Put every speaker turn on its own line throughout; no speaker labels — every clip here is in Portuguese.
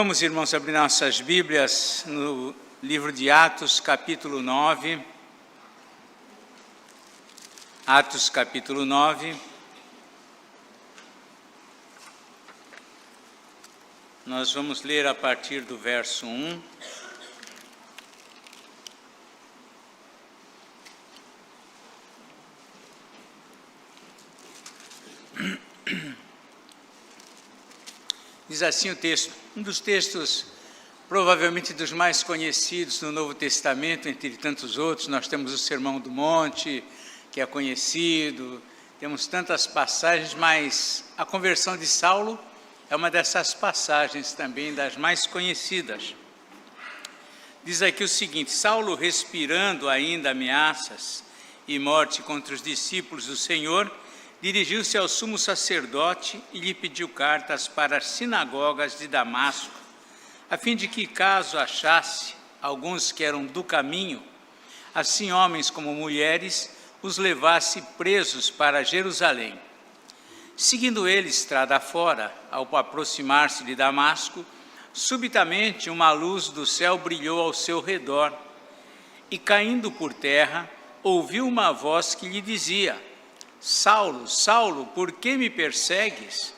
Vamos, irmãos, abrir nossas Bíblias no livro de Atos, capítulo 9. Atos, capítulo 9. Nós vamos ler a partir do verso 1. Diz assim o texto, um dos textos provavelmente dos mais conhecidos no Novo Testamento, entre tantos outros. Nós temos o Sermão do Monte, que é conhecido, temos tantas passagens, mas a conversão de Saulo é uma dessas passagens também, das mais conhecidas. Diz aqui o seguinte: Saulo, respirando ainda ameaças e morte contra os discípulos do Senhor, dirigiu-se ao sumo sacerdote e lhe pediu cartas para as sinagogas de Damasco, a fim de que, caso achasse alguns que eram do caminho, assim homens como mulheres, os levasse presos para Jerusalém. Seguindo ele estrada fora, ao aproximar-se de Damasco, subitamente uma luz do céu brilhou ao seu redor, e caindo por terra, ouviu uma voz que lhe dizia: Saulo, Saulo, por que me persegues?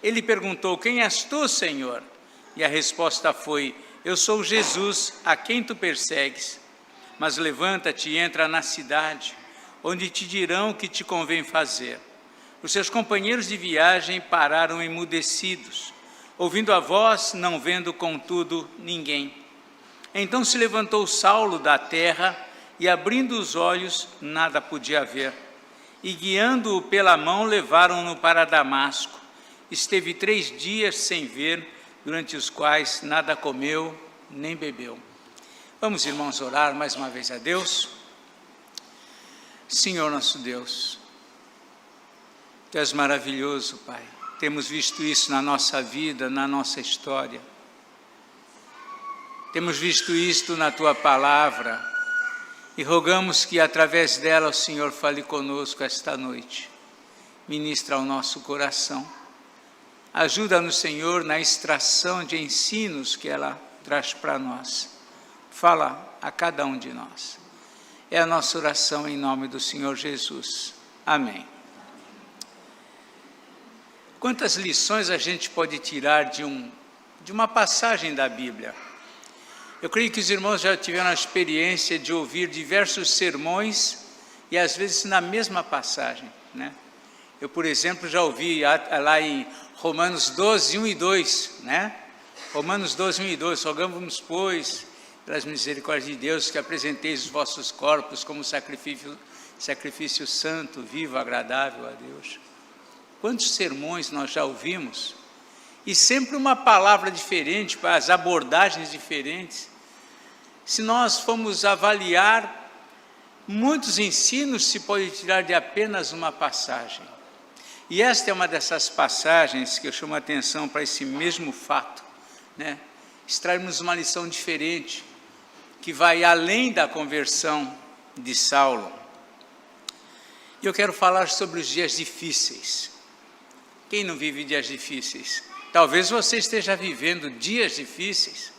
Ele perguntou: quem és tu, Senhor? E a resposta foi: eu sou Jesus, a quem tu persegues. Mas levanta-te e entra na cidade, onde te dirão o que te convém fazer. Os seus companheiros de viagem pararam emudecidos, ouvindo a voz, não vendo contudo ninguém. Então se levantou Saulo da terra e, abrindo os olhos, nada podia ver. E guiando-o pela mão, levaram-no para Damasco. Esteve 3 dias sem ver, durante os quais nada comeu nem bebeu. Vamos, irmãos, orar mais uma vez a Deus. Senhor nosso Deus, Tu és maravilhoso, Pai. Temos visto isso na nossa vida, na nossa história. Temos visto isto na Tua palavra. E rogamos que através dela o Senhor fale conosco esta noite. Ministra ao nosso coração. Ajuda-nos, Senhor, na extração de ensinos que ela traz para nós. Fala a cada um de nós. É a nossa oração em nome do Senhor Jesus. Amém. Quantas lições a gente pode tirar de uma passagem da Bíblia? Eu creio que os irmãos já tiveram a experiência de ouvir diversos sermões e às vezes na mesma passagem, né? Eu, por exemplo, já ouvi lá em Romanos 12, 1 e 2, né? Romanos 12, 1 e 2, rogamos, pois, pelas misericórdias de Deus, que apresenteis os vossos corpos como sacrifício santo, vivo, agradável a Deus. Quantos sermões nós já ouvimos? E sempre uma palavra diferente, as abordagens diferentes. Se nós formos avaliar, muitos ensinos se pode tirar de apenas uma passagem. E esta é uma dessas passagens que eu chamo a atenção para esse mesmo fato, né? Extrairmos uma lição diferente, que vai além da conversão de Saulo. E eu quero falar sobre os dias difíceis. Quem não vive dias difíceis? Talvez você esteja vivendo dias difíceis,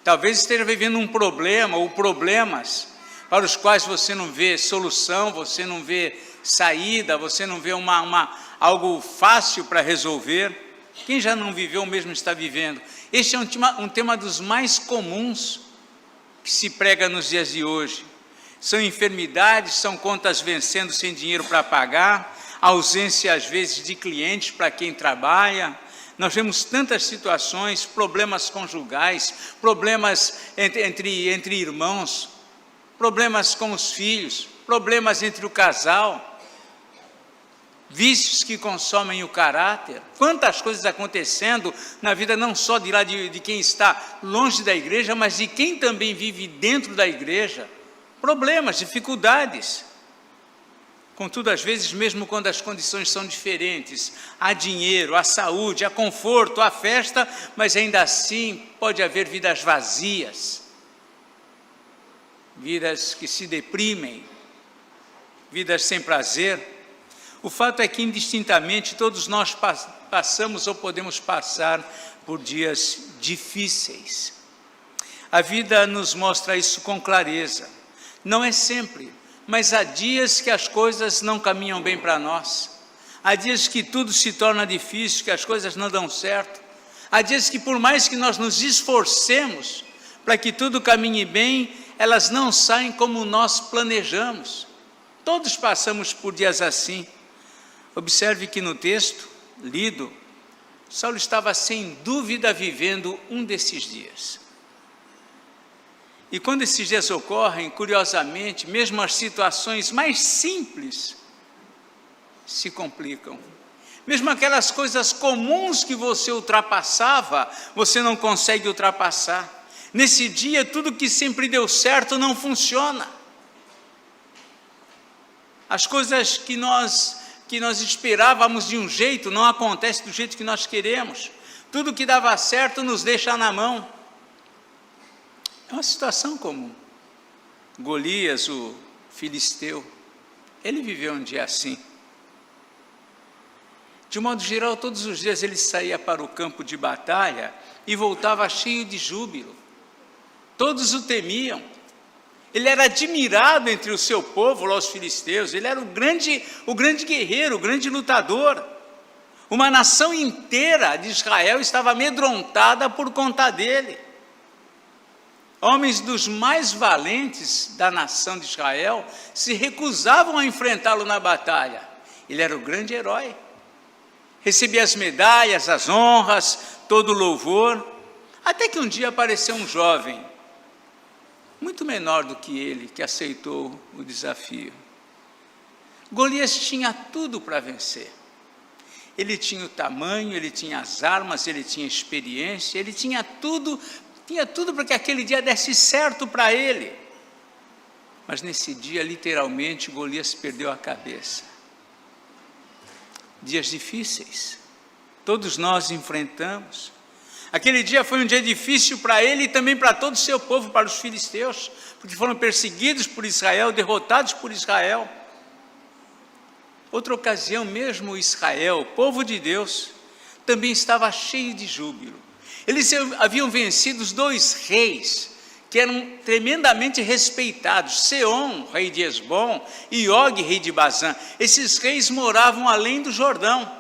talvez esteja vivendo um problema ou problemas para os quais você não vê solução, você não vê saída, você não vê algo fácil para resolver. Quem já não viveu mesmo está vivendo. Este é um tema dos mais comuns que se prega nos dias de hoje. São enfermidades, são contas vencendo sem dinheiro para pagar, ausência às vezes de clientes para quem trabalha. Nós vemos tantas situações, problemas conjugais, problemas entre irmãos, problemas com os filhos, problemas entre o casal, vícios que consomem o caráter. Quantas coisas acontecendo na vida não só de quem está longe da igreja, mas de quem também vive dentro da igreja. Problemas, dificuldades. Contudo, às vezes, mesmo quando as condições são diferentes, há dinheiro, há saúde, há conforto, há festa, mas ainda assim pode haver vidas vazias, vidas que se deprimem, vidas sem prazer. O fato é que indistintamente todos nós passamos ou podemos passar por dias difíceis. A vida nos mostra isso com clareza. Não é sempre, mas há dias que as coisas não caminham bem para nós. Há dias que tudo se torna difícil, que as coisas não dão certo. Há dias que por mais que nós nos esforcemos para que tudo caminhe bem, elas não saem como nós planejamos. Todos passamos por dias assim. Observe que no texto lido, Saulo estava sem dúvida vivendo um desses dias. E quando esses dias ocorrem, curiosamente, mesmo as situações mais simples se complicam. Mesmo aquelas coisas comuns que você ultrapassava, você não consegue ultrapassar. Nesse dia, tudo que sempre deu certo não funciona. As coisas que nós esperávamos de um jeito, não acontecem do jeito que nós queremos. Tudo que dava certo nos deixa na mão. É uma situação comum. Golias, o filisteu, ele viveu um dia assim. De modo geral, todos os dias ele saía para o campo de batalha e voltava cheio de júbilo. Todos o temiam. Ele era admirado entre o seu povo, lá os filisteus. Ele era o grande guerreiro, o grande lutador. Uma nação inteira de Israel estava amedrontada por conta dele. Homens dos mais valentes da nação de Israel se recusavam a enfrentá-lo na batalha. Ele era o grande herói. Recebia as medalhas, as honras, todo o louvor. Até que um dia apareceu um jovem, muito menor do que ele, que aceitou o desafio. Golias tinha tudo para vencer. Ele tinha o tamanho, ele tinha as armas, ele tinha experiência, ele tinha tudo para que aquele dia desse certo para ele. Mas nesse dia, literalmente, Golias perdeu a cabeça. Dias difíceis, todos nós enfrentamos. Aquele dia foi um dia difícil para ele e também para todo o seu povo, para os filisteus, porque foram perseguidos por Israel, derrotados por Israel. Outra ocasião, mesmo Israel, povo de Deus, também estava cheio de júbilo. Eles haviam vencido os 2 reis, que eram tremendamente respeitados, Seom, rei de Hesbom, e Og, rei de Bazã. Esses reis moravam além do Jordão.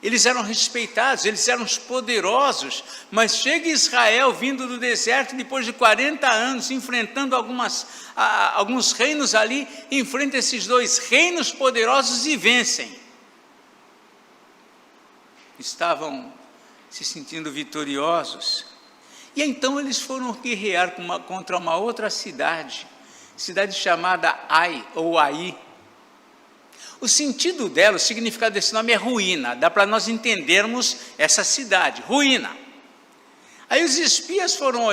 Eles eram respeitados, eles eram os poderosos, mas chega Israel vindo do deserto depois de 40 anos, enfrentando alguns reinos ali, enfrenta esses 2 reinos poderosos e vencem. Estavam se sentindo vitoriosos, e então eles foram guerrear contra uma outra cidade chamada Ai, ou Ai. O sentido dela, o significado desse nome é ruína, dá para nós entendermos essa cidade, ruína. Aí os espias foram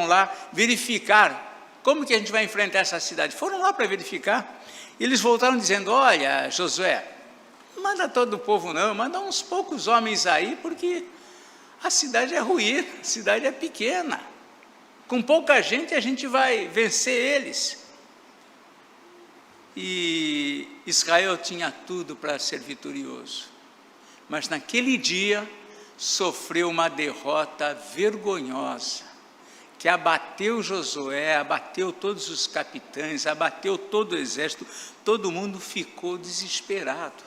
lá verificar como que a gente vai enfrentar essa cidade. Foram lá para verificar, e eles voltaram dizendo: olha, Josué, não manda todo o povo não, manda uns poucos homens aí, porque a cidade é ruína, a cidade é pequena. Com pouca gente a gente vai vencer eles. E Israel tinha tudo para ser vitorioso, mas naquele dia sofreu uma derrota vergonhosa, que abateu Josué, abateu todos os capitães, abateu todo o exército, todo mundo ficou desesperado.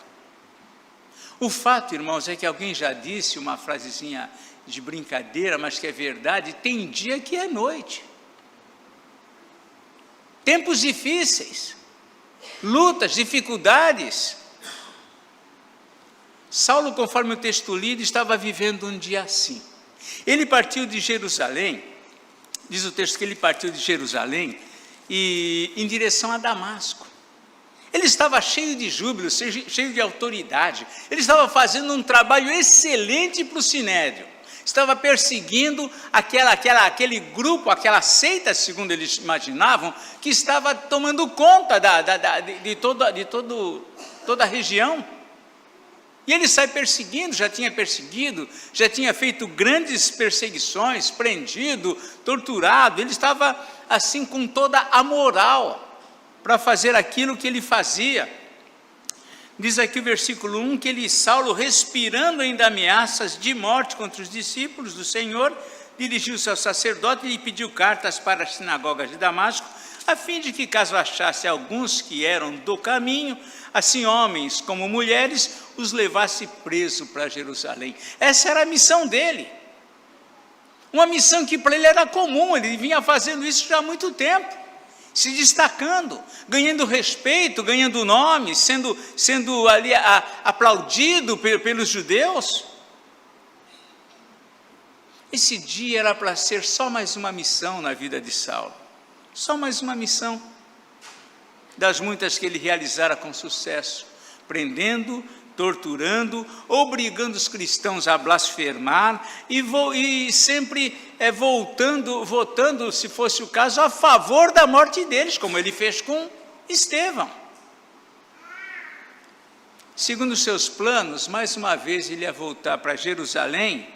O fato, irmãos, é que alguém já disse uma frasezinha de brincadeira, mas que é verdade: tem dia que é noite. Tempos difíceis, lutas, dificuldades. Saulo, conforme o texto lido, estava vivendo um dia assim. Ele partiu de Jerusalém, diz o texto que ele partiu de Jerusalém e em direção a Damasco. Ele estava cheio de júbilo, cheio de autoridade. Ele estava fazendo um trabalho excelente para o Sinédrio. Estava perseguindo aquele grupo, aquela seita, segundo eles imaginavam, que estava tomando conta de toda a região. E ele sai perseguindo, já tinha feito grandes perseguições, prendido, torturado. Ele estava assim com toda a moral. para fazer aquilo que ele fazia. Diz aqui o versículo 1 que Saulo, respirando ainda ameaças de morte contra os discípulos do Senhor, dirigiu-se ao sacerdote e lhe pediu cartas para as sinagogas de Damasco, a fim de que, caso achasse alguns que eram do caminho, assim homens como mulheres, os levasse preso para Jerusalém. Essa era a missão dele. Uma missão que para ele era comum, ele vinha fazendo isso já há muito tempo, se destacando, ganhando respeito, ganhando nome, sendo ali aplaudido pelos judeus. Esse dia era para ser só mais uma missão na vida de Saulo, só mais uma missão, das muitas que ele realizara com sucesso, prendendo, torturando, obrigando os cristãos a blasfemar e sempre votando, se fosse o caso, a favor da morte deles, como ele fez com Estevão. Segundo os seus planos, mais uma vez ele ia voltar para Jerusalém,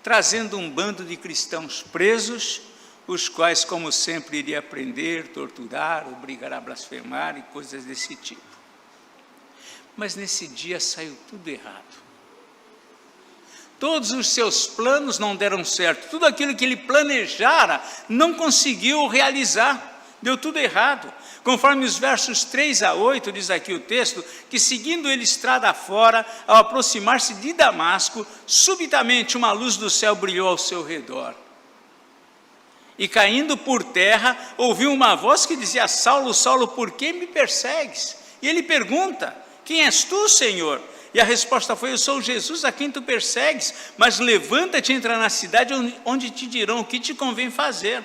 trazendo um bando de cristãos presos, os quais, como sempre, iria prender, torturar, obrigar a blasfemar e coisas desse tipo. Mas nesse dia saiu tudo errado. Todos os seus planos não deram certo, tudo aquilo que ele planejara não conseguiu realizar, deu tudo errado. Conforme os versos 3 a 8, diz aqui o texto, que seguindo ele estrada fora, ao aproximar-se de Damasco, subitamente uma luz do céu brilhou ao seu redor. E caindo por terra, ouviu uma voz que dizia: Saulo, Saulo, por que me persegues? E ele pergunta: quem és tu, Senhor? E a resposta foi: eu sou Jesus a quem tu persegues, mas levanta-te e entra na cidade onde te dirão o que te convém fazer.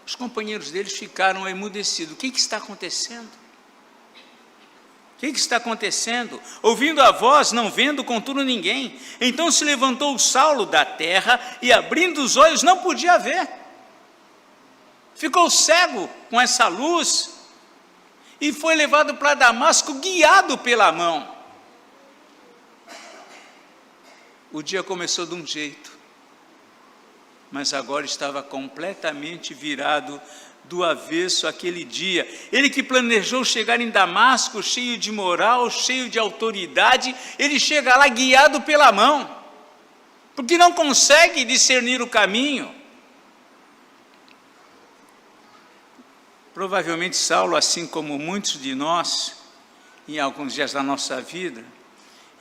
Os companheiros deles ficaram emudecidos. O que está acontecendo? O que está acontecendo? Ouvindo a voz, não vendo contudo ninguém. Então se levantou Saulo da terra e, abrindo os olhos, não podia ver. Ficou cego com essa luz e foi levado para Damasco, guiado pela mão. O dia começou de um jeito, mas agora estava completamente virado do avesso aquele dia. Ele que planejou chegar em Damasco cheio de moral, cheio de autoridade, ele chega lá guiado pela mão, porque não consegue discernir o caminho. Provavelmente Saulo, assim como muitos de nós, em alguns dias da nossa vida,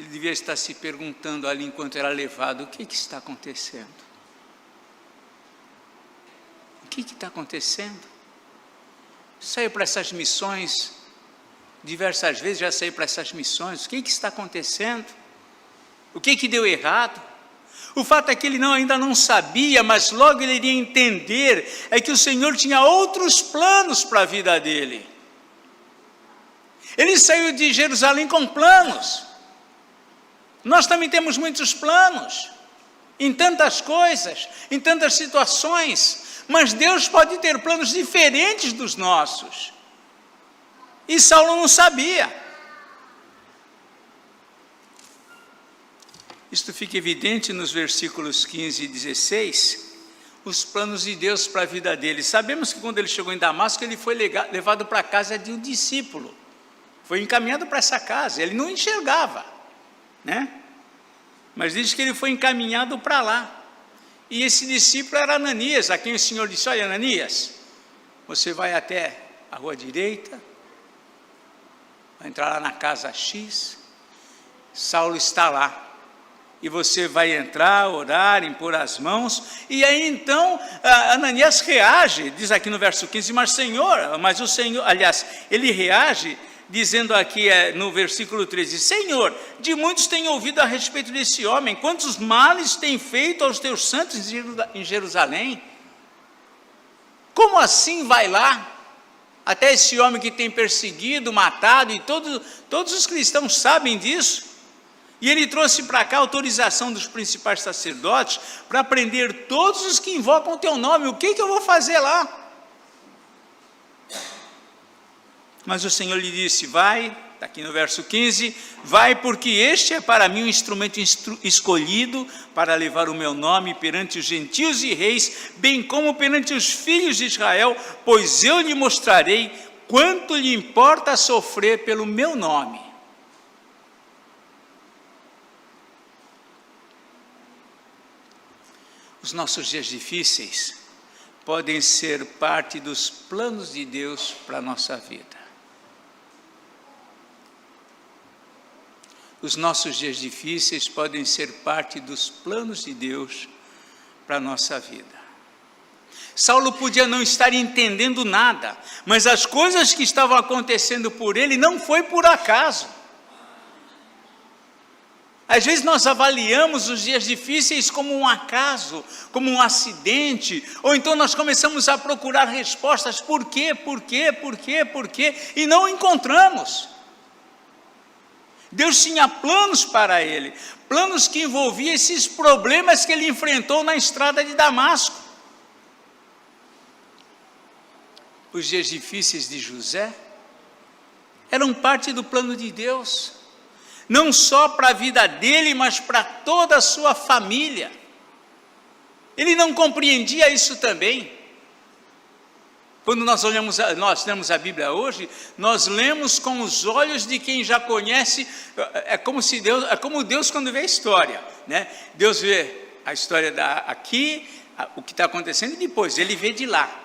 ele devia estar se perguntando ali enquanto era levado: o que está acontecendo? O que está acontecendo? Saiu para essas missões diversas vezes, já saiu para essas missões. O que está acontecendo? O que deu errado? O fato é que ele ainda não sabia, mas logo ele iria entender, é que o Senhor tinha outros planos para a vida dele. Ele saiu de Jerusalém com planos. Nós também temos muitos planos, em tantas coisas, em tantas situações, mas Deus pode ter planos diferentes dos nossos. E Saulo não sabia. Isto fica evidente nos versículos 15 e 16, os planos de Deus para a vida dele. Sabemos que quando ele chegou em Damasco, ele foi levado para a casa de um discípulo. Foi encaminhado para essa casa, ele não enxergava, né? Mas diz que ele foi encaminhado para lá. E esse discípulo era Ananias, a quem o Senhor disse: olha, Ananias, você vai até a rua direita, vai entrar lá na casa X, Saulo está lá. E você vai entrar, orar, impor as mãos, e aí então Ananias reage, diz aqui no verso 15, mas o Senhor, aliás, ele reage dizendo aqui no versículo 13, Senhor, de muitos tenho ouvido a respeito desse homem, quantos males tem feito aos teus santos em Jerusalém? Como assim vai lá, até esse homem que tem perseguido, matado, e todos os cristãos sabem disso? E ele trouxe para cá a autorização dos principais sacerdotes para prender todos os que invocam o teu nome. O que eu vou fazer lá? Mas o Senhor lhe disse: vai, está aqui no verso 15, vai, porque este é para mim um instrumento escolhido para levar o meu nome perante os gentios e reis, bem como perante os filhos de Israel, pois eu lhe mostrarei quanto lhe importa sofrer pelo meu nome. Os nossos dias difíceis podem ser parte dos planos de Deus para a nossa vida. Os nossos dias difíceis podem ser parte dos planos de Deus para a nossa vida. Saulo podia não estar entendendo nada, mas as coisas que estavam acontecendo por ele não foi por acaso. Às vezes nós avaliamos os dias difíceis como um acaso, como um acidente, ou então nós começamos a procurar respostas, por quê, e não encontramos. Deus tinha planos para ele, planos que envolviam esses problemas que ele enfrentou na estrada de Damasco. Os dias difíceis de José eram parte do plano de Deus, não só para a vida dele, mas para toda a sua família. Ele não compreendia isso também. Quando nós lemos a Bíblia hoje, nós lemos com os olhos de quem já conhece. É como Deus quando vê a história, né? Deus vê a história aqui, o que está acontecendo, e depois ele vê de lá.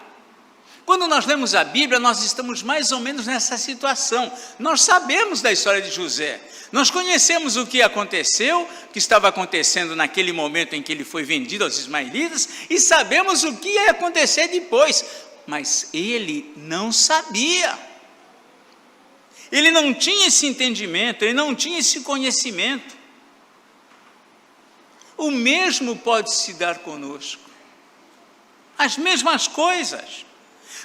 Quando nós lemos a Bíblia, nós estamos mais ou menos nessa situação. Nós sabemos da história de José, nós conhecemos o que aconteceu, o que estava acontecendo naquele momento em que ele foi vendido aos ismaelitas, e sabemos o que ia acontecer depois, mas ele não sabia, ele não tinha esse entendimento, ele não tinha esse conhecimento. O mesmo pode se dar conosco, as mesmas coisas.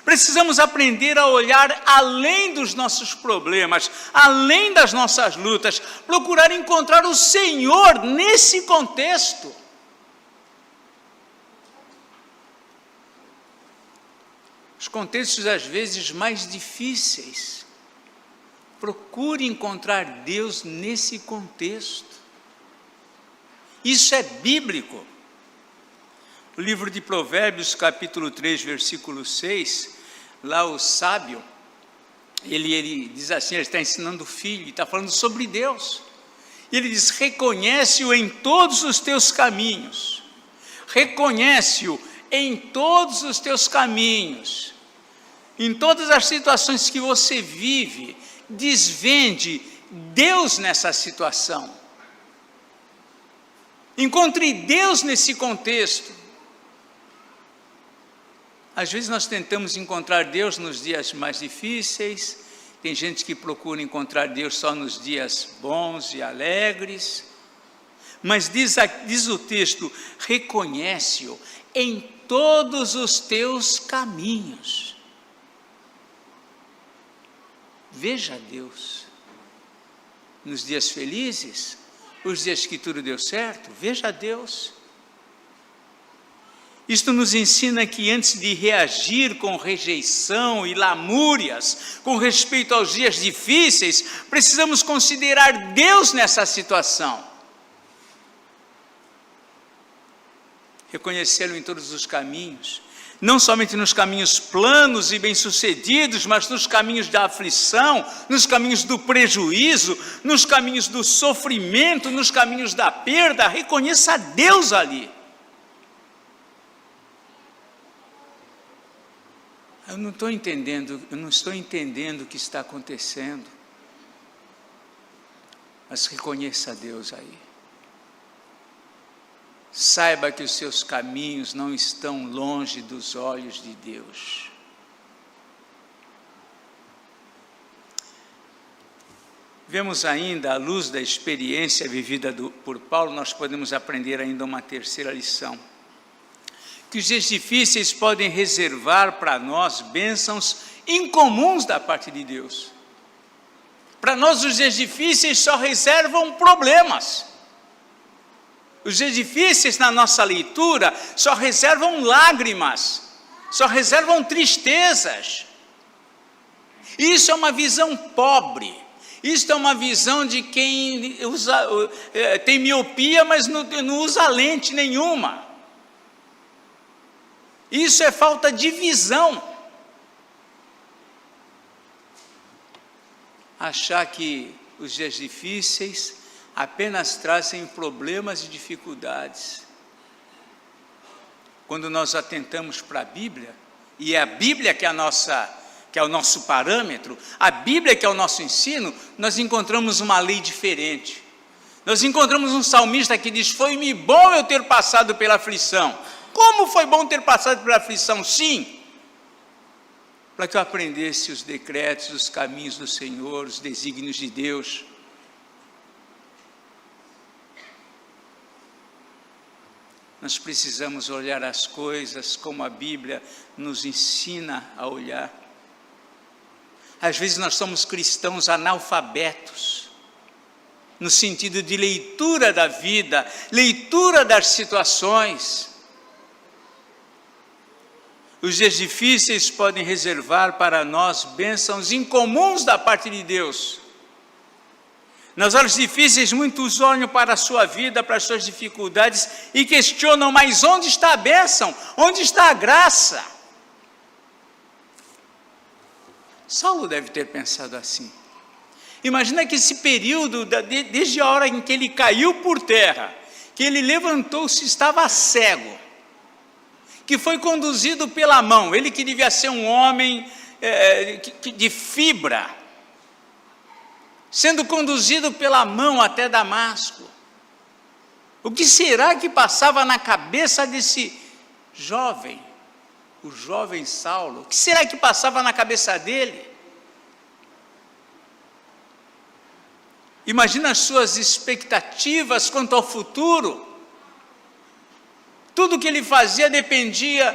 Precisamos aprender a olhar além dos nossos problemas, além das nossas lutas, procurar encontrar o Senhor nesse contexto. Os contextos às vezes mais difíceis, procure encontrar Deus nesse contexto. Isso é bíblico. O livro de Provérbios, capítulo 3, versículo 6, lá o sábio, ele diz assim, ele está ensinando o filho, está falando sobre Deus. Ele diz, reconhece-o em todos os teus caminhos, reconhece-o em todos os teus caminhos, em todas as situações que você vive, desvende Deus nessa situação. Encontre Deus nesse contexto. Às vezes nós tentamos encontrar Deus nos dias mais difíceis, tem gente que procura encontrar Deus só nos dias bons e alegres, mas diz o texto, reconhece-o em todos os teus caminhos. Veja Deus nos dias felizes, os dias que tudo deu certo, veja Deus. Isto nos ensina que antes de reagir com rejeição e lamúrias, com respeito aos dias difíceis, precisamos considerar Deus nessa situação. Reconhecê-lo em todos os caminhos, não somente nos caminhos planos e bem-sucedidos, mas nos caminhos da aflição, nos caminhos do prejuízo, nos caminhos do sofrimento, nos caminhos da perda. Reconheça Deus ali. Eu não estou entendendo o que está acontecendo, mas reconheça a Deus aí. Saiba que os seus caminhos não estão longe dos olhos de Deus. Vemos ainda, à luz da experiência vivida por Paulo, nós podemos aprender ainda uma terceira lição. Que os dias difíceis podem reservar para nós bênçãos incomuns da parte de Deus. Para nós os dias difíceis só reservam problemas. Os dias difíceis na nossa leitura só reservam lágrimas, só reservam tristezas. Isso é uma visão pobre, isso é uma visão de quem tem miopia, mas não usa lente nenhuma. Isso é falta de visão. achar que os dias difíceis apenas trazem problemas e dificuldades. Quando nós atentamos para a Bíblia, e é a Bíblia que é o nosso parâmetro, a Bíblia que é o nosso ensino, nós encontramos uma lei diferente. Nós encontramos um salmista que diz: foi-me bom eu ter passado pela aflição. Como foi bom ter passado pela aflição? Sim, para que eu aprendesse os decretos, os caminhos do Senhor, os desígnios de Deus. Nós precisamos olhar as coisas como a Bíblia nos ensina a olhar. Às vezes nós somos cristãos analfabetos, no sentido de leitura da vida, leitura das situações. Os dias difíceis podem reservar para nós bênçãos incomuns da parte de Deus. Nas horas difíceis, muitos olham para a sua vida, para as suas dificuldades e questionam: mas onde está a bênção? Onde está a graça? Saulo deve ter pensado assim. Imagina que esse período, desde a hora em que ele caiu por terra, que ele levantou-se, estava cego, que foi conduzido pela mão, ele que devia ser um homem de fibra, sendo conduzido pela mão até Damasco. O que será que passava na cabeça desse jovem, o jovem Saulo? O que será que passava na cabeça dele? Imagina as suas expectativas quanto ao futuro. Tudo que ele fazia dependia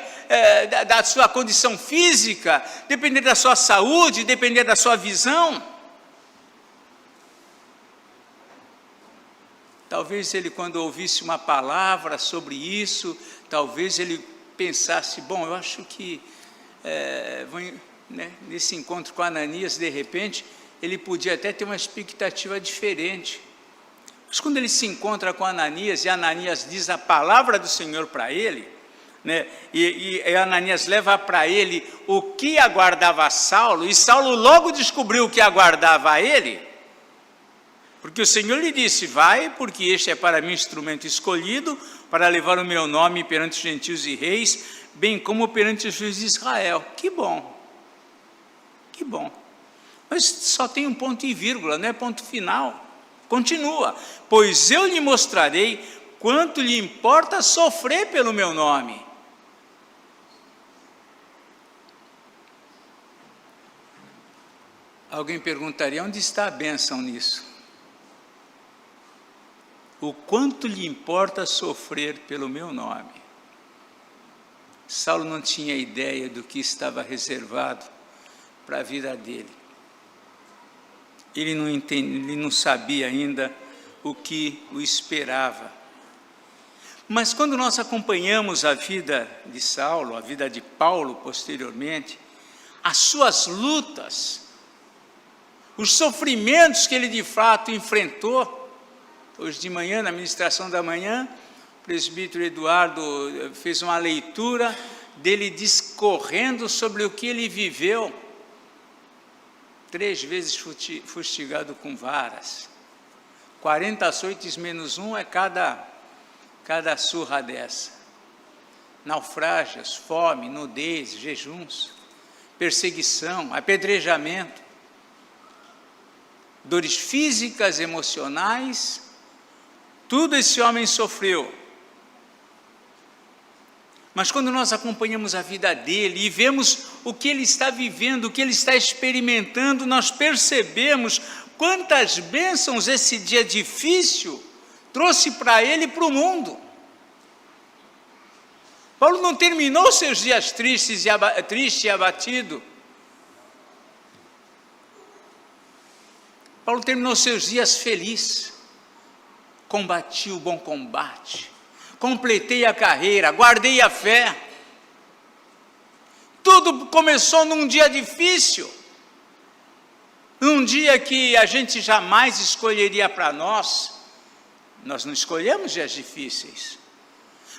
da sua condição física, dependia da sua saúde, dependia da sua visão. Talvez ele, quando ouvisse uma palavra sobre isso, talvez ele pensasse: bom, eu acho que nesse encontro com Ananias, de repente, ele podia até ter uma expectativa diferente. Mas quando ele se encontra com Ananias, e Ananias diz a palavra do Senhor para ele, e Ananias leva para ele o que aguardava Saulo, e Saulo logo descobriu o que aguardava a ele, porque o Senhor lhe disse: vai, porque este é para mim instrumento escolhido, para levar o meu nome perante os gentios e reis, bem como perante os juízes de Israel. Que bom, que bom. Mas só tem um ponto e vírgula, não é ponto final. Continua: pois eu lhe mostrarei quanto lhe importa sofrer pelo meu nome. Alguém perguntaria: onde está a bênção nisso? O quanto lhe importa sofrer pelo meu nome. Saulo não tinha ideia do que estava reservado para a vida dele. Ele não sabia ainda o que o esperava. Mas quando nós acompanhamos a vida de Saulo, a vida de Paulo posteriormente, as suas lutas, os sofrimentos que ele de fato enfrentou. Hoje de manhã, na ministração da manhã, o presbítero Eduardo fez uma leitura dele discorrendo sobre o que ele viveu. 3 vezes fustigado com varas, 40 açoites menos 1 é cada surra dessa. Naufrágios, fome, nudez, jejuns, perseguição, apedrejamento, dores físicas, emocionais, tudo esse homem sofreu. Mas quando nós acompanhamos a vida dele e vemos o que ele está vivendo, o que ele está experimentando, nós percebemos quantas bênçãos esse dia difícil trouxe para ele e para o mundo. Paulo não terminou seus dias triste e abatido. Paulo terminou seus dias feliz. Combati o bom combate, completei a carreira, guardei a fé. Tudo começou num dia difícil, num dia que a gente jamais escolheria para nós. Nós não escolhemos dias difíceis,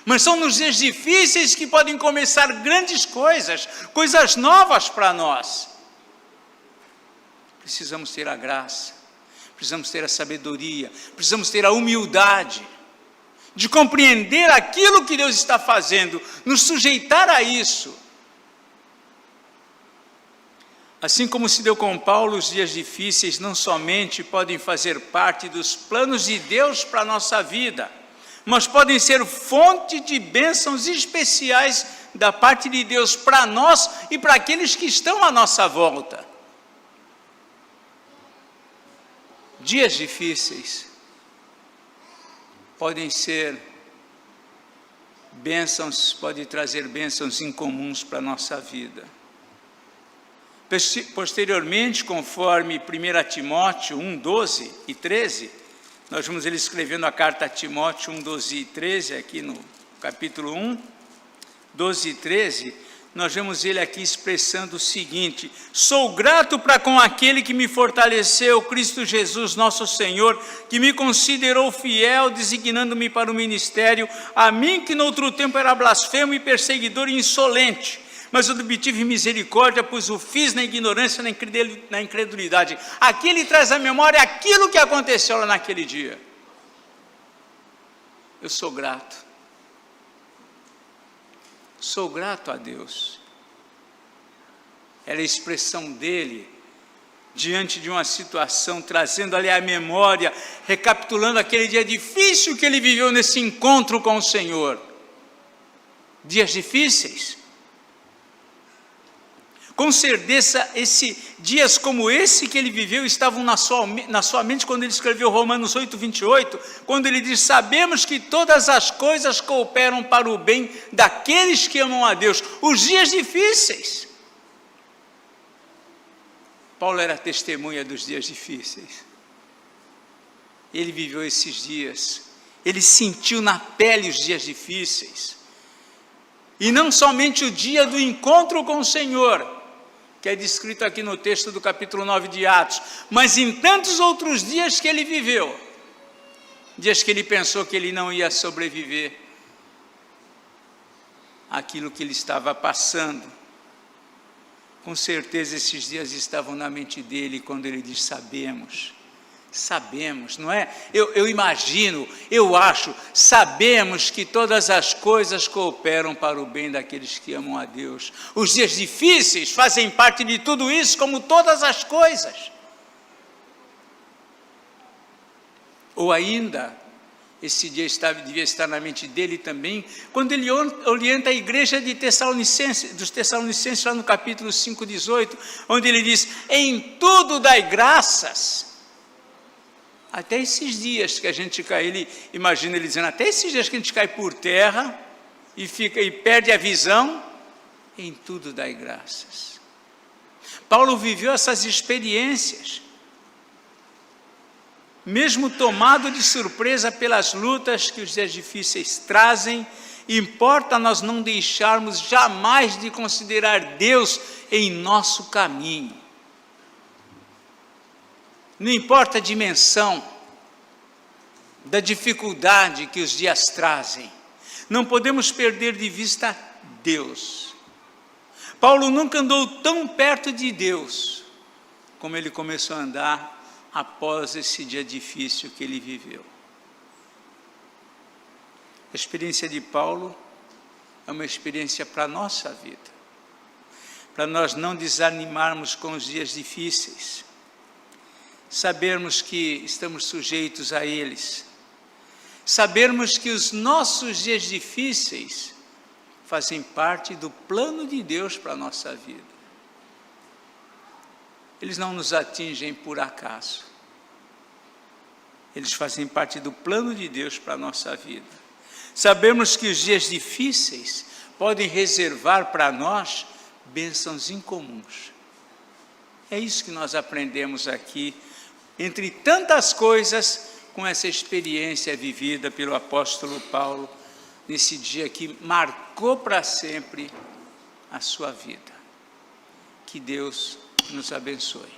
mas são nos dias difíceis que podem começar grandes coisas, coisas novas para nós. precisamos ter a graça, precisamos ter a sabedoria, precisamos ter a humildade de compreender aquilo que Deus está fazendo, nos sujeitar a isso. Assim como se deu com Paulo, os dias difíceis não somente podem fazer parte dos planos de Deus para a nossa vida, mas podem ser fonte de bênçãos especiais da parte de Deus para nós e para aqueles que estão à nossa volta. Dias difíceis podem ser bênçãos, podem trazer bênçãos incomuns para a nossa vida. Posteriormente, conforme 1 Timóteo 1, 12 e 13, nós vimos ele escrevendo a carta a Timóteo 1, 12 e 13, aqui no capítulo 1, 12 e 13, nós vemos ele aqui expressando o seguinte: sou grato para com aquele que me fortaleceu, Cristo Jesus, nosso Senhor, que me considerou fiel, designando-me para o ministério, a mim que no outro tempo era blasfemo e perseguidor e insolente, mas eu obtive misericórdia, pois o fiz na ignorância, na incredulidade. Aqui ele traz à memória aquilo que aconteceu lá naquele dia. Eu sou grato. Sou grato a Deus. Era a expressão dele, diante de uma situação, trazendo ali a memória, recapitulando aquele dia difícil que ele viveu nesse encontro com o Senhor. Dias difíceis. Com certeza, dias como esse que ele viveu estavam na sua mente quando ele escreveu Romanos 8, 28, quando ele diz: sabemos que todas as coisas cooperam para o bem daqueles que amam a Deus. Os dias difíceis. Paulo era testemunha dos dias difíceis. Ele viveu esses dias, ele sentiu na pele os dias difíceis. E não somente o dia do encontro com o Senhor, que é descrito aqui no texto do capítulo 9 de Atos, mas em tantos outros dias que ele viveu, dias que ele pensou que ele não ia sobreviver àquilo que ele estava passando. Com certeza esses dias estavam na mente dele quando ele diz: sabemos, não é? Eu imagino, eu acho, sabemos que todas as coisas cooperam para o bem daqueles que amam a Deus. Os dias difíceis fazem parte de tudo isso, como todas as coisas. Ou ainda, esse dia devia estar na mente dele também, quando ele orienta a igreja dos Tessalonicenses, lá no capítulo 5, 18, onde ele diz: em tudo dai graças. Até esses dias que a gente cai, imagina ele dizendo, até esses dias que a gente cai por terra e perde a visão, em tudo dai graças. Paulo viveu essas experiências, mesmo tomado de surpresa pelas lutas que os dias difíceis trazem. Importa nós não deixarmos jamais de considerar Deus em nosso caminho. Não importa a dimensão da dificuldade que os dias trazem, não podemos perder de vista Deus. Paulo nunca andou tão perto de Deus como ele começou a andar após esse dia difícil que ele viveu. A experiência de Paulo é uma experiência para a nossa vida, para nós não desanimarmos com os dias difíceis, sabermos que estamos sujeitos a eles, sabermos que os nossos dias difíceis fazem parte do plano de Deus para a nossa vida. Eles não nos atingem por acaso, eles fazem parte do plano de Deus para a nossa vida. Sabemos que os dias difíceis podem reservar para nós bênçãos incomuns. É isso que nós aprendemos aqui, entre tantas coisas, com essa experiência vivida pelo apóstolo Paulo, nesse dia que marcou para sempre a sua vida. Que Deus nos abençoe.